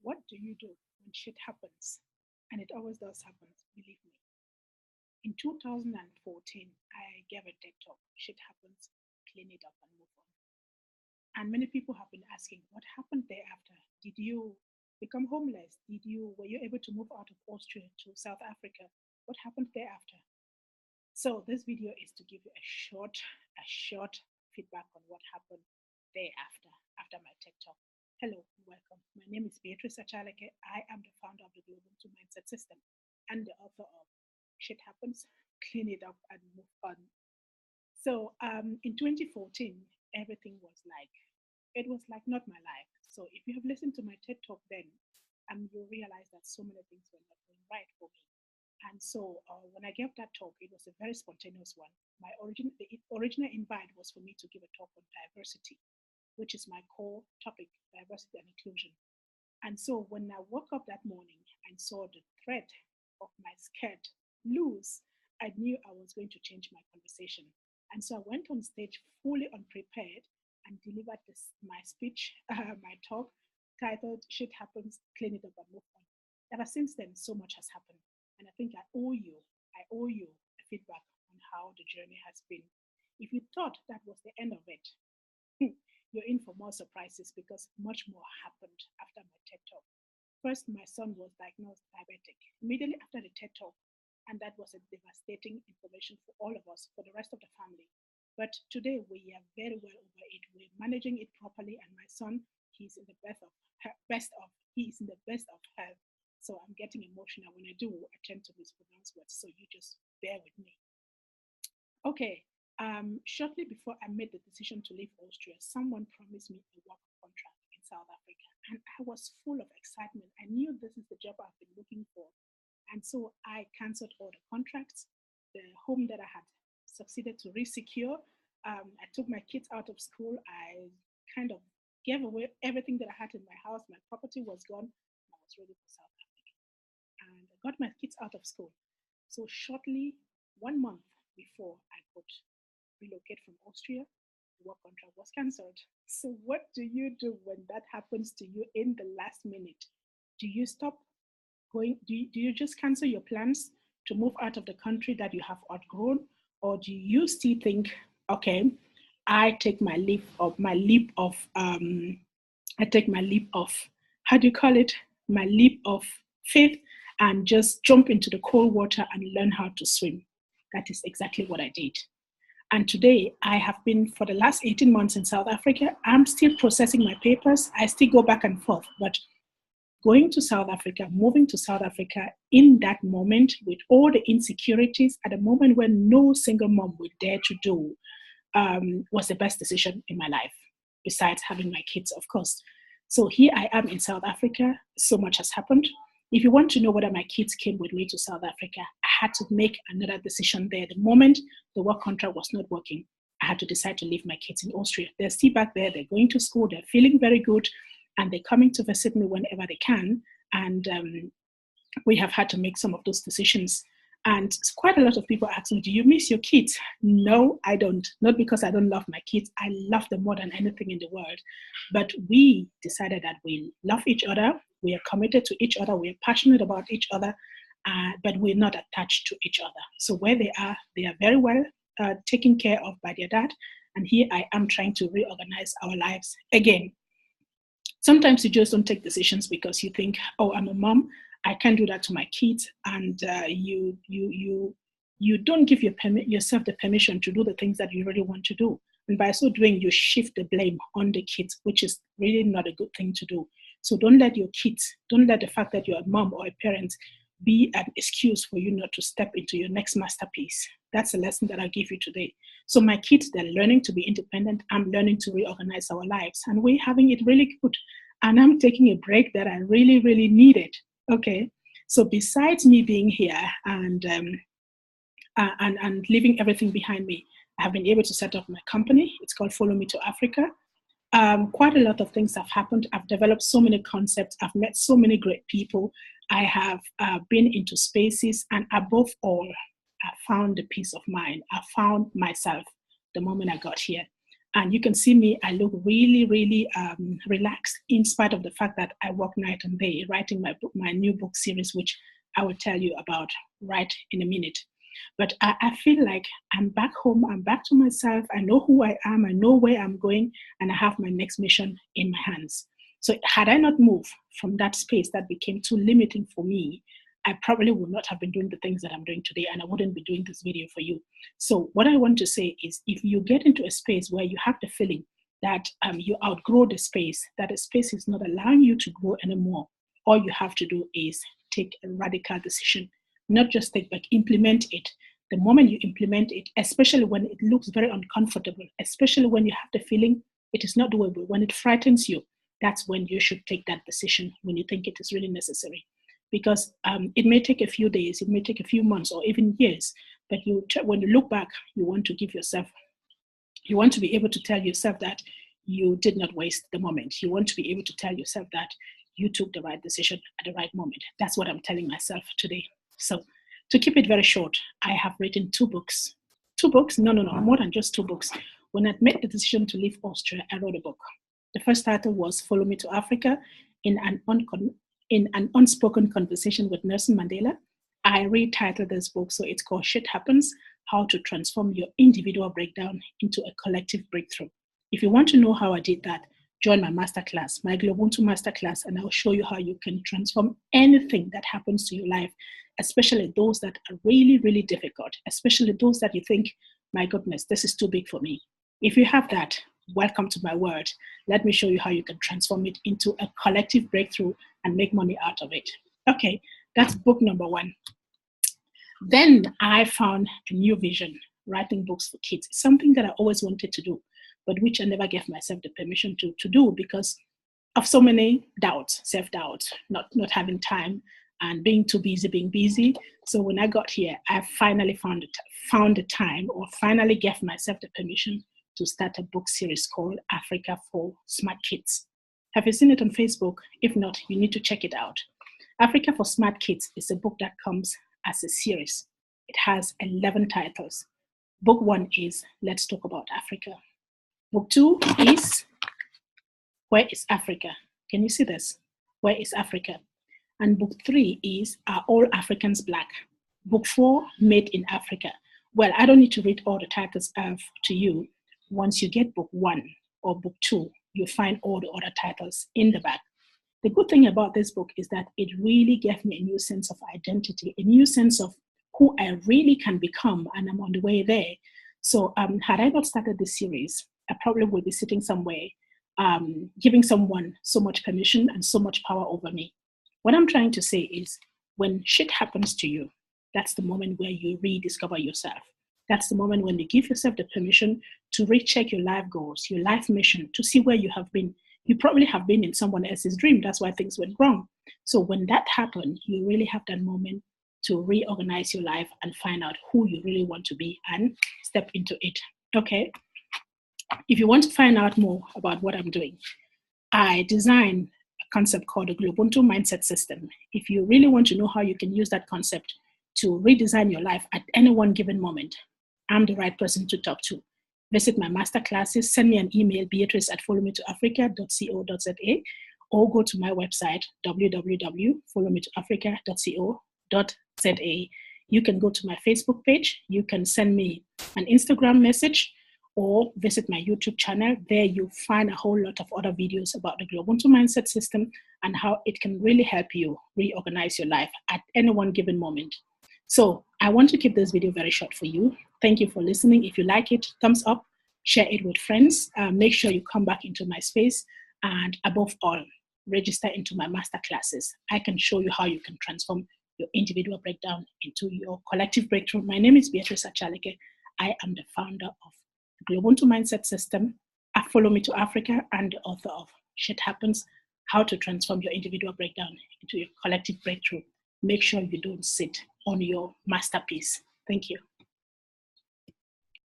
What do you do when shit happens? And it always does happen, believe me. In 2014, I gave a TED talk. Shit happens, clean it up and move on. And many people have been asking, what happened thereafter? Did you become homeless? Were you able to move out of Austria to South Africa? What happened thereafter? So this video is to give you a short feedback on what happened thereafter, after my TED talk. Hello, welcome. My name is Beatrice Achaleke. I am the founder of the GloBUNTU Mindset system and the author of Shit Happens, Clean It Up and Move On. So in 2014, everything was like not my life. So if you have listened to my TED talk then, you'll realize that so many things were not going right for me. And so when I gave that talk, it was a very spontaneous one. The original invite was for me to give a talk on diversity, which is my core topic, diversity and inclusion. And so when I woke up that morning and saw the thread of my skirt loose, I knew I was going to change my conversation. And so I went on stage fully unprepared and delivered my speech, my talk, titled Shit Happens, Clean It Up and Move On. Ever since then, so much has happened. And I think I owe you a feedback on how the journey has been. If you thought that was the end of it, you're in for more surprises because much more happened after my TED talk. First, my son was diagnosed diabetic immediately after the TED talk, and that was a devastating information for all of us, for the rest of the family. But today we are very well over it. We're managing it properly, and my son, he's in the best of health. So I'm getting emotional when I do attempt to mispronounce words. So you just bear with me. Okay. Shortly before I made the decision to leave Austria, someone promised me a work contract in South Africa, and I was full of excitement. I knew this is the job I've been looking for, and so I cancelled all the contracts. The home that I had succeeded to resecure, I took my kids out of school. I kind of gave away everything that I had in my house. My property was gone. I was ready for South Africa, and I got my kids out of school. So shortly, 1 month before I could relocate from Austria, the work contract was cancelled. So what do you do when that happens to you in the last minute? Do you stop going? Do you just cancel your plans to move out of the country that you have outgrown? Or do you still think, okay, I take my leap of, how do you call it? My leap of faith and just jump into the cold water and learn how to swim. That is exactly what I did. And today I have been for the last 18 months in South Africa. I'm still processing my papers. I still go back and forth, but going to South Africa, moving to South Africa in that moment with all the insecurities at a moment when no single mom would dare to do was the best decision in my life, besides having my kids, of course. So here I am in South Africa. So much has happened. If you want to know whether my kids came with me to South Africa, I had to make another decision there. The moment the work contract was not working, I had to decide to leave my kids in Austria. They're still back there. They're going to school. They're feeling very good. And they're coming to visit me whenever they can. And we have had to make some of those decisions. And quite a lot of people ask me, do you miss your kids? No, I don't. Not because I don't love my kids. I love them more than anything in the world. But we decided that we love each other. We are committed to each other. We are passionate about each other. But we're not attached to each other. So where they are very well taken care of by their dad. And here I am trying to reorganize our lives again. Sometimes you just don't take decisions because you think, oh, I'm a mom, I can't do that to my kids, and you don't give yourself the permission to do the things that you really want to do. And by so doing, you shift the blame on the kids, which is really not a good thing to do. So don't let the fact that you're a mom or a parent be an excuse for you not to step into your next masterpiece. That's a lesson that I give you today. So my kids, they're learning to be independent. I'm learning to reorganize our lives, and we're having it really good. And I'm taking a break that I really, really needed. Okay. So besides me being here and leaving everything behind me, I have been able to set up my company. It's called Follow Me to Africa. Quite a lot of things have happened. I've developed so many concepts. I've met so many great people. I have been into spaces, and above all, I found the peace of mind. I found myself the moment I got here. And you can see me, I look really, really relaxed in spite of the fact that I work night and day writing my new book series, which I will tell you about right in a minute. But I feel like I'm back home, I'm back to myself, I know who I am, I know where I'm going, and I have my next mission in my hands. So had I not moved from that space that became too limiting for me, I probably would not have been doing the things that I'm doing today, and I wouldn't be doing this video for you. So what I want to say is, if you get into a space where you have the feeling that you outgrow the space, that the space is not allowing you to grow anymore, all you have to do is take a radical decision. Not just take, but implement it. The moment you implement it, especially when it looks very uncomfortable, especially when you have the feeling it is not doable, when it frightens you, that's when you should take that decision, when you think it is really necessary. Because it may take a few days, it may take a few months or even years, but when you look back, you want to be able to tell yourself that you did not waste the moment. You want to be able to tell yourself that you took the right decision at the right moment. That's what I'm telling myself today. So to keep it very short, I have written 2 books. 2 books? No, more than just 2 books. When I made the decision to leave Austria, I wrote a book. The first title was Follow Me to Africa, in an unspoken conversation with Nelson Mandela. I retitled this book, so it's called Shit Happens, How to Transform Your Individual Breakdown into a Collective Breakthrough. If you want to know how I did that, join my masterclass, my GloBUNTU masterclass, and I'll show you how you can transform anything that happens to your life, especially those that are really, really difficult, especially those that you think, my goodness, this is too big for me. If you have that, welcome to my world. Let me show you how you can transform it into a collective breakthrough and make money out of it. Okay, that's book number 1. Then I found a new vision, writing books for kids. It's something that I always wanted to do, but which I never gave myself the permission to do because of so many doubts, self-doubt, not having time, and being too busy, being busy. So when I got here, I finally found the time, or finally gave myself the permission to start a book series called Africa for Smart Kids. Have you seen it on Facebook? If not, you need to check it out. Africa for Smart Kids is a book that comes as a series. It has 11 titles. Book 1 is Let's Talk About Africa. Book 2 is Where is Africa? Can you see this? Where is Africa? And book 3 is Are All Africans Black? Book 4, Made in Africa. Well, I don't need to read all the titles to you. Once you get book 1 or book 2, you'll find all the other titles in the back. The good thing about this book is that it really gave me a new sense of identity, a new sense of who I really can become, and I'm on the way there. So had I not started this series, I probably would be sitting somewhere giving someone so much permission and so much power over me. What I'm trying to say is, when shit happens to you, that's the moment where you rediscover yourself. That's the moment when you give yourself the permission to recheck your life goals, your life mission, to see where you have been. You probably have been in someone else's dream. That's why things went wrong. So when that happened, you really have that moment to reorganize your life and find out who you really want to be and step into it. Okay? If you want to find out more about what I'm doing, I designed a concept called the GloBUNTU Mindset system. If you really want to know how you can use that concept to redesign your life at any one given moment, I'm the right person to talk to. Visit my masterclasses, send me an email, beatrice@followmetoafrica.co.za, or go to my website, www.followmetoafrica.co.za. You can go to my Facebook page, you can send me an Instagram message, or visit my YouTube channel. There you'll find a whole lot of other videos about the GloBUNTU Mindset system and how it can really help you reorganize your life at any one given moment. So I want to keep this video very short for you. Thank you for listening. If you like it, thumbs up, share it with friends. Make sure you come back into my space. And above all, register into my masterclasses. I can show you how you can transform your individual breakdown into your collective breakthrough. My name is Beatrice Achaleke. I am the founder of the GloBUNTU Mindset System, Follow Me to Africa, and the author of Shit Happens, How to Transform Your Individual Breakdown into Your Collective Breakthrough. Make sure you don't sit on your masterpiece. Thank you.